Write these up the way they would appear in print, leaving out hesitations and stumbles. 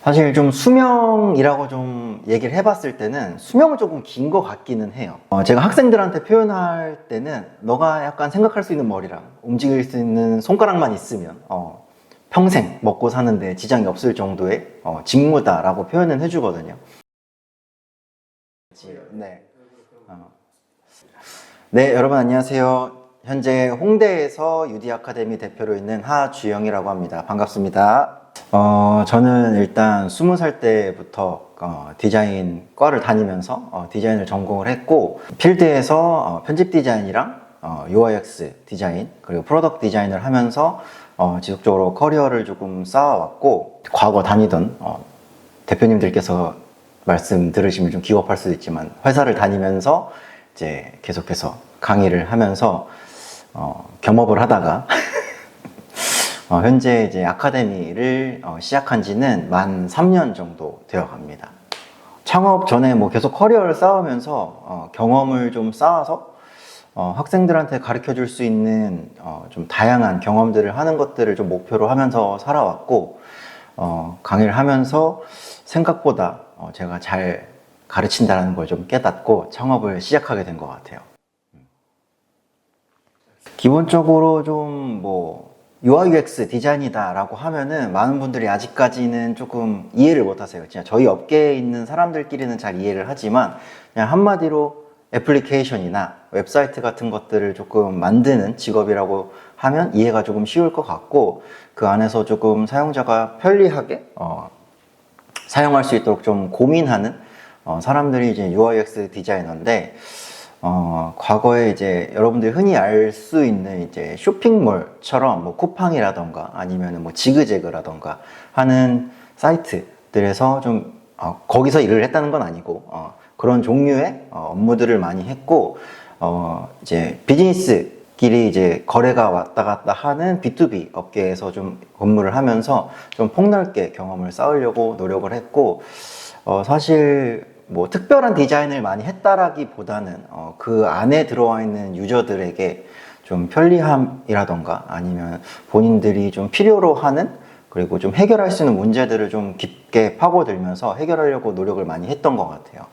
사실 좀 수명이라고 좀 얘기를 해봤을 때는 수명은 조금 긴 것 같기는 해요. 제가 학생들한테 표현할 때는 너가 약간 생각할 수 있는 머리랑 움직일 수 있는 손가락만 있으면 평생 먹고 사는데 지장이 없을 정도의 직무다라고 표현은 해주거든요. 네. 네, 여러분 안녕하세요. 현재 홍대에서 UD 아카데미 대표로 있는 하주영이라고 합니다. 반갑습니다. 저는 일단 20살 때부터 디자인 과를 다니면서 디자인을 전공을 했고, 필드에서 편집 디자인이랑 UIX 디자인 그리고 프로덕트 디자인을 하면서 지속적으로 커리어를 조금 쌓아왔고, 과거 다니던 대표님들께서 말씀 들으시면 좀 기겁할 수도 있지만 회사를 다니면서 이제 계속해서 강의를 하면서 겸업을 하다가 현재 이제 아카데미를 시작한 지는 만 3년 정도 되어 갑니다. 창업 전에 뭐 계속 커리어를 쌓으면서 경험을 좀 쌓아서 학생들한테 가르쳐 줄 수 있는 좀 다양한 경험들을 하는 것들을 좀 목표로 하면서 살아왔고, 강의를 하면서 생각보다 제가 잘 가르친다는 걸 좀 깨닫고 창업을 시작하게 된 것 같아요. 기본적으로 좀 뭐 UI UX 디자인이다 라고 하면은 많은 분들이 아직까지는 조금 이해를 못 하세요. 진짜 저희 업계에 있는 사람들끼리는 잘 이해를 하지만 그냥 한마디로 애플리케이션이나 웹사이트 같은 것들을 조금 만드는 직업이라고 하면 이해가 조금 쉬울 것 같고, 그 안에서 조금 사용자가 편리하게 사용할 수 있도록 좀 고민하는 사람들이 이제 UI UX 디자이너인데, 과거에 이제 여러분들이 흔히 알 수 있는 이제 쇼핑몰처럼 뭐 쿠팡이라던가 아니면 뭐 지그재그라던가 하는 사이트들에서 좀 거기서 일을 했다는 건 아니고 그런 종류의 업무들을 많이 했고, 이제 비즈니스끼리 이제 거래가 왔다 갔다 하는 B2B 업계에서 좀 근무를 하면서 좀 폭넓게 경험을 쌓으려고 노력을 했고, 사실 뭐 특별한 디자인을 많이 했다라기보다는 그 안에 들어와 있는 유저들에게 좀 편리함이라던가 아니면 본인들이 좀 필요로 하는, 그리고 좀 해결할 수 있는 문제들을 좀 깊게 파고들면서 해결하려고 노력을 많이 했던 것 같아요.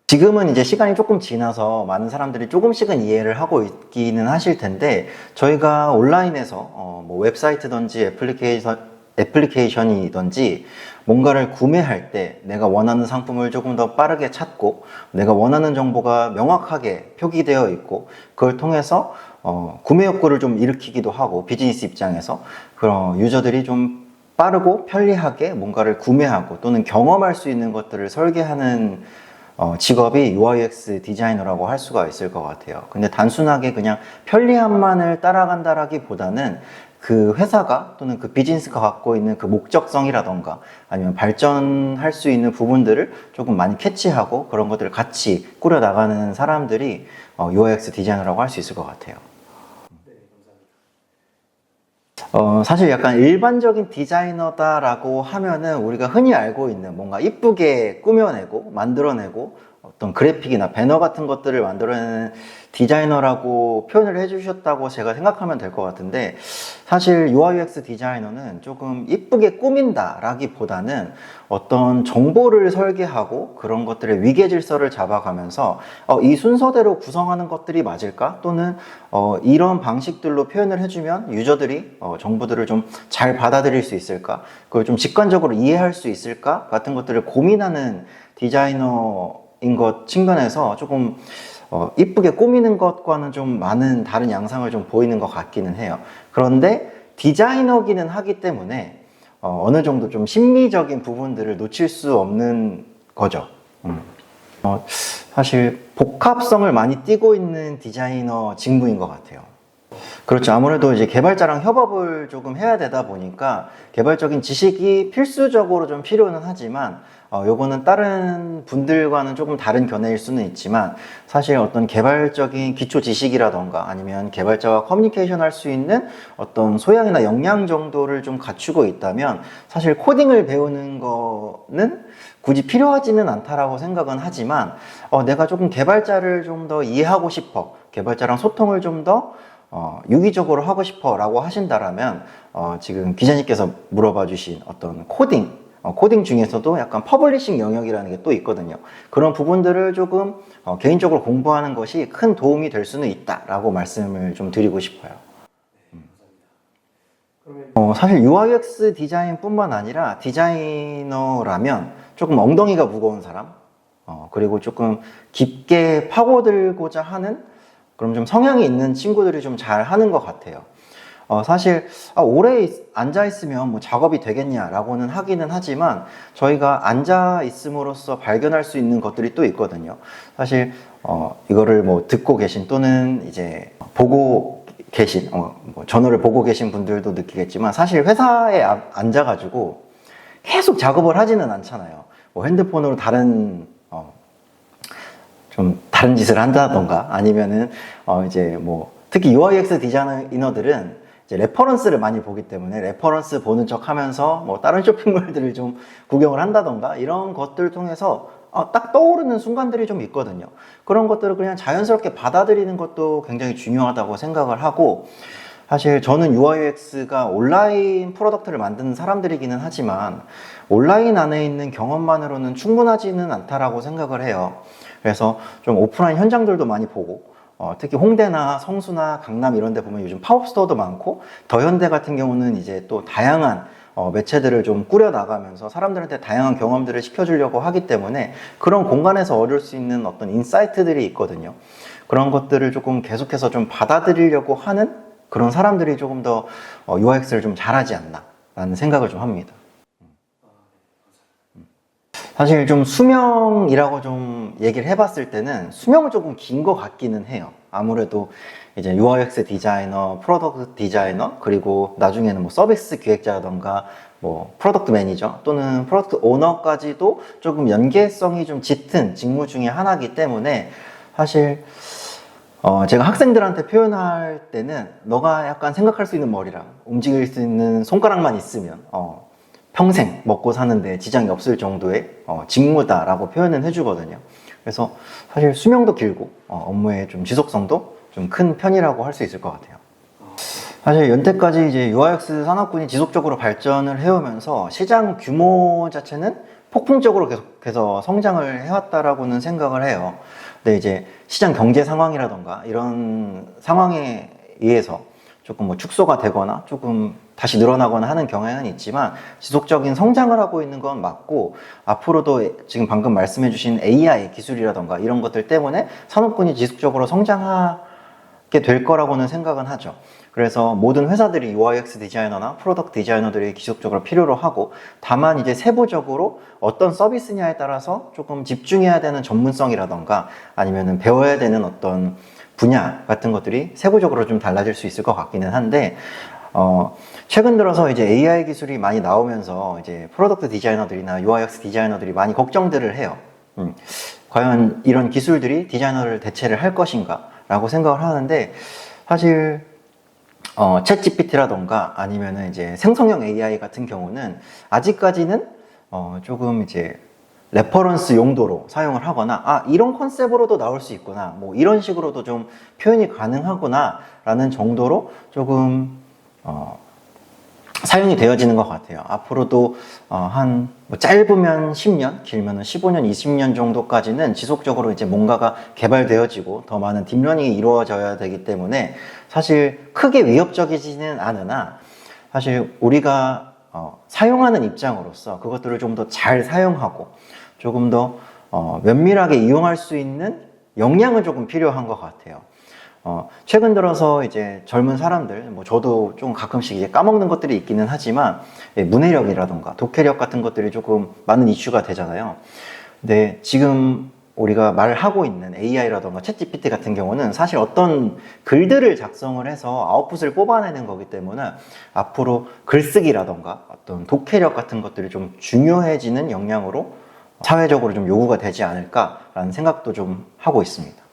지금은 이제 시간이 조금 지나서 많은 사람들이 조금씩은 이해를 하고 있기는 하실 텐데, 저희가 온라인에서 뭐 웹사이트든지 애플리케이션이든지 뭔가를 구매할 때 내가 원하는 상품을 조금 더 빠르게 찾고 내가 원하는 정보가 명확하게 표기되어 있고, 그걸 통해서 구매 욕구를 좀 일으키기도 하고, 비즈니스 입장에서 그런 유저들이 좀 빠르고 편리하게 뭔가를 구매하고 또는 경험할 수 있는 것들을 설계하는 직업이 UI UX 디자이너라고 할 수가 있을 것 같아요. 근데 단순하게 그냥 편리함만을 따라간다라기보다는 그 회사가 또는 그 비즈니스가 갖고 있는 그 목적성이라던가 아니면 발전할 수 있는 부분들을 조금 많이 캐치하고 그런 것들을 같이 꾸려나가는 사람들이 UI UX 디자이너라고 할 수 있을 것 같아요. 사실 약간 일반적인 디자이너다라고 하면은 우리가 흔히 알고 있는 뭔가 이쁘게 꾸며내고 만들어내고 어떤 그래픽이나 배너 같은 것들을 만들어내는 디자이너라고 표현을 해주셨다고 제가 생각하면 될 것 같은데, 사실 UI UX 디자이너는 조금 이쁘게 꾸민다 라기보다는 어떤 정보를 설계하고 그런 것들의 위계 질서를 잡아가면서 이 순서대로 구성하는 것들이 맞을까? 또는 이런 방식들로 표현을 해주면 유저들이 정보들을 좀 잘 받아들일 수 있을까? 그걸 좀 직관적으로 이해할 수 있을까? 같은 것들을 고민하는 디자이너인 것 측면에서 조금 이쁘게 꾸미는 것과는 좀 많은 다른 양상을 좀 보이는 것 같기는 해요. 그런데 디자이너기는 하기 때문에 어느 정도 좀 심미적인 부분들을 놓칠 수 없는 거죠. 사실 복합성을 많이 띠고 있는 디자이너 직무인 것 같아요. 그렇죠. 아무래도 이제 개발자랑 협업을 조금 해야 되다 보니까 개발적인 지식이 필수적으로 좀 필요는 하지만 요거는 다른 분들과는 조금 다른 견해일 수는 있지만, 사실 어떤 개발적인 기초 지식이라던가 아니면 개발자와 커뮤니케이션 할 수 있는 어떤 소양이나 역량 정도를 좀 갖추고 있다면 사실 코딩을 배우는 거는 굳이 필요하지는 않다라고 생각은 하지만, 내가 조금 개발자를 좀 더 이해하고 싶어, 개발자랑 소통을 좀 더 유기적으로 하고 싶어 라고 하신다라면 지금 기자님께서 물어봐 주신 어떤 코딩 중에서도 약간 퍼블리싱 영역이라는 게 또 있거든요. 그런 부분들을 조금 개인적으로 공부하는 것이 큰 도움이 될 수는 있다라고 말씀을 좀 드리고 싶어요. 사실 UI UX 디자인뿐만 아니라 디자이너라면 조금 엉덩이가 무거운 사람, 그리고 조금 깊게 파고들고자 하는 그럼 좀 성향이 있는 친구들이 좀 잘 하는 것 같아요. 사실 오래 앉아 있으면 뭐 작업이 되겠냐라고는 하기는 하지만 저희가 앉아 있음으로써 발견할 수 있는 것들이 또 있거든요. 사실 이거를 뭐 듣고 계신 또는 이제 보고 계신 뭐 전후를 보고 계신 분들도 느끼겠지만 사실 회사에 앉아가지고 계속 작업을 하지는 않잖아요. 뭐 핸드폰으로 좀 다른 짓을 한다던가 아니면은 이제 뭐 특히 UI UX 디자이너들은 이제 레퍼런스를 많이 보기 때문에 레퍼런스 보는 척 하면서 뭐 다른 쇼핑몰들을 좀 구경을 한다던가 이런 것들을 통해서 딱 떠오르는 순간들이 좀 있거든요. 그런 것들을 그냥 자연스럽게 받아들이는 것도 굉장히 중요하다고 생각을 하고, 사실 저는 UI UX가 온라인 프로덕트를 만드는 사람들이기는 하지만 온라인 안에 있는 경험만으로는 충분하지는 않다라고 생각을 해요. 그래서 좀 오프라인 현장들도 많이 보고, 특히 홍대나 성수나 강남 이런 데 보면 요즘 팝업 스토어도 많고, 더현대 같은 경우는 이제 또 다양한 매체들을 좀 꾸려나가면서 사람들한테 다양한 경험들을 시켜주려고 하기 때문에 그런 공간에서 얻을 수 있는 어떤 인사이트들이 있거든요. 그런 것들을 조금 계속해서 좀 받아들이려고 하는 그런 사람들이 조금 더 UX를 좀 잘하지 않나 라는 생각을 좀 합니다. 사실 좀 수명이라고 좀 얘기를 해봤을 때는 수명은 조금 긴 것 같기는 해요. 아무래도 이제 UI UX 디자이너, 프로덕트 디자이너, 그리고 나중에는 뭐 서비스 기획자라던가 뭐 프로덕트 매니저 또는 프로덕트 오너까지도 조금 연계성이 좀 짙은 직무 중에 하나이기 때문에 사실 제가 학생들한테 표현할 때는 너가 약간 생각할 수 있는 머리랑 움직일 수 있는 손가락만 있으면 평생 먹고 사는데 지장이 없을 정도의 직무다라고 표현은 해주거든요. 그래서 사실 수명도 길고 업무의 좀 지속성도 좀 큰 편이라고 할 수 있을 것 같아요. 사실 연태까지 이제 UIX 산업군이 지속적으로 발전을 해오면서 시장 규모 자체는 폭풍적으로 계속해서 성장을 해왔다라고는 생각을 해요. 근데 이제 시장 경제 상황이라던가 이런 상황에 의해서 조금 뭐 축소가 되거나 조금 다시 늘어나거나 하는 경향은 있지만 지속적인 성장을 하고 있는 건 맞고, 앞으로도 지금 방금 말씀해 주신 AI 기술이라던가 이런 것들 때문에 산업군이 지속적으로 성장하게 될 거라고는 생각은 하죠. 그래서 모든 회사들이 UI UX 디자이너나 프로덕트 디자이너들이 지속적으로 필요로 하고, 다만 이제 세부적으로 어떤 서비스냐에 따라서 조금 집중해야 되는 전문성이라던가 아니면은 배워야 되는 어떤 분야 같은 것들이 세부적으로 좀 달라질 수 있을 것 같기는 한데, 최근 들어서 이제 AI 기술이 많이 나오면서 이제 프로덕트 디자이너들이나 UI UX 디자이너들이 많이 걱정들을 해요. 과연 이런 기술들이 디자이너를 대체를 할 것인가 라고 생각을 하는데, 사실 챗 GPT라던가 아니면은 이제 생성형 AI 같은 경우는 아직까지는 조금 이제 레퍼런스 용도로 사용을 하거나 이런 컨셉으로도 나올 수 있구나, 뭐 이런 식으로도 좀 표현이 가능하구나 라는 정도로 조금 사용이 되어지는 것 같아요. 앞으로도 뭐 짧으면 10년, 길면은 15년, 20년 정도까지는 지속적으로 이제 뭔가가 개발되어지고 더 많은 딥러닝이 이루어져야 되기 때문에 사실 크게 위협적이지는 않으나, 사실 우리가 사용하는 입장으로서 그것들을 좀 더 잘 사용하고 조금 더 면밀하게 이용할 수 있는 역량은 조금 필요한 것 같아요. 최근 들어서 이제 젊은 사람들, 뭐 저도 좀 가끔씩 이제 까먹는 것들이 있기는 하지만 문해력이라던가 독해력 같은 것들이 조금 많은 이슈가 되잖아요. 근데 지금 우리가 말하고 있는 AI라던가 챗GPT 같은 경우는 사실 어떤 글들을 작성을 해서 아웃풋을 뽑아내는 거기 때문에 앞으로 글쓰기라던가 어떤 독해력 같은 것들이 좀 중요해지는 역량으로 사회적으로 좀 요구가 되지 않을까라는 생각도 좀 하고 있습니다.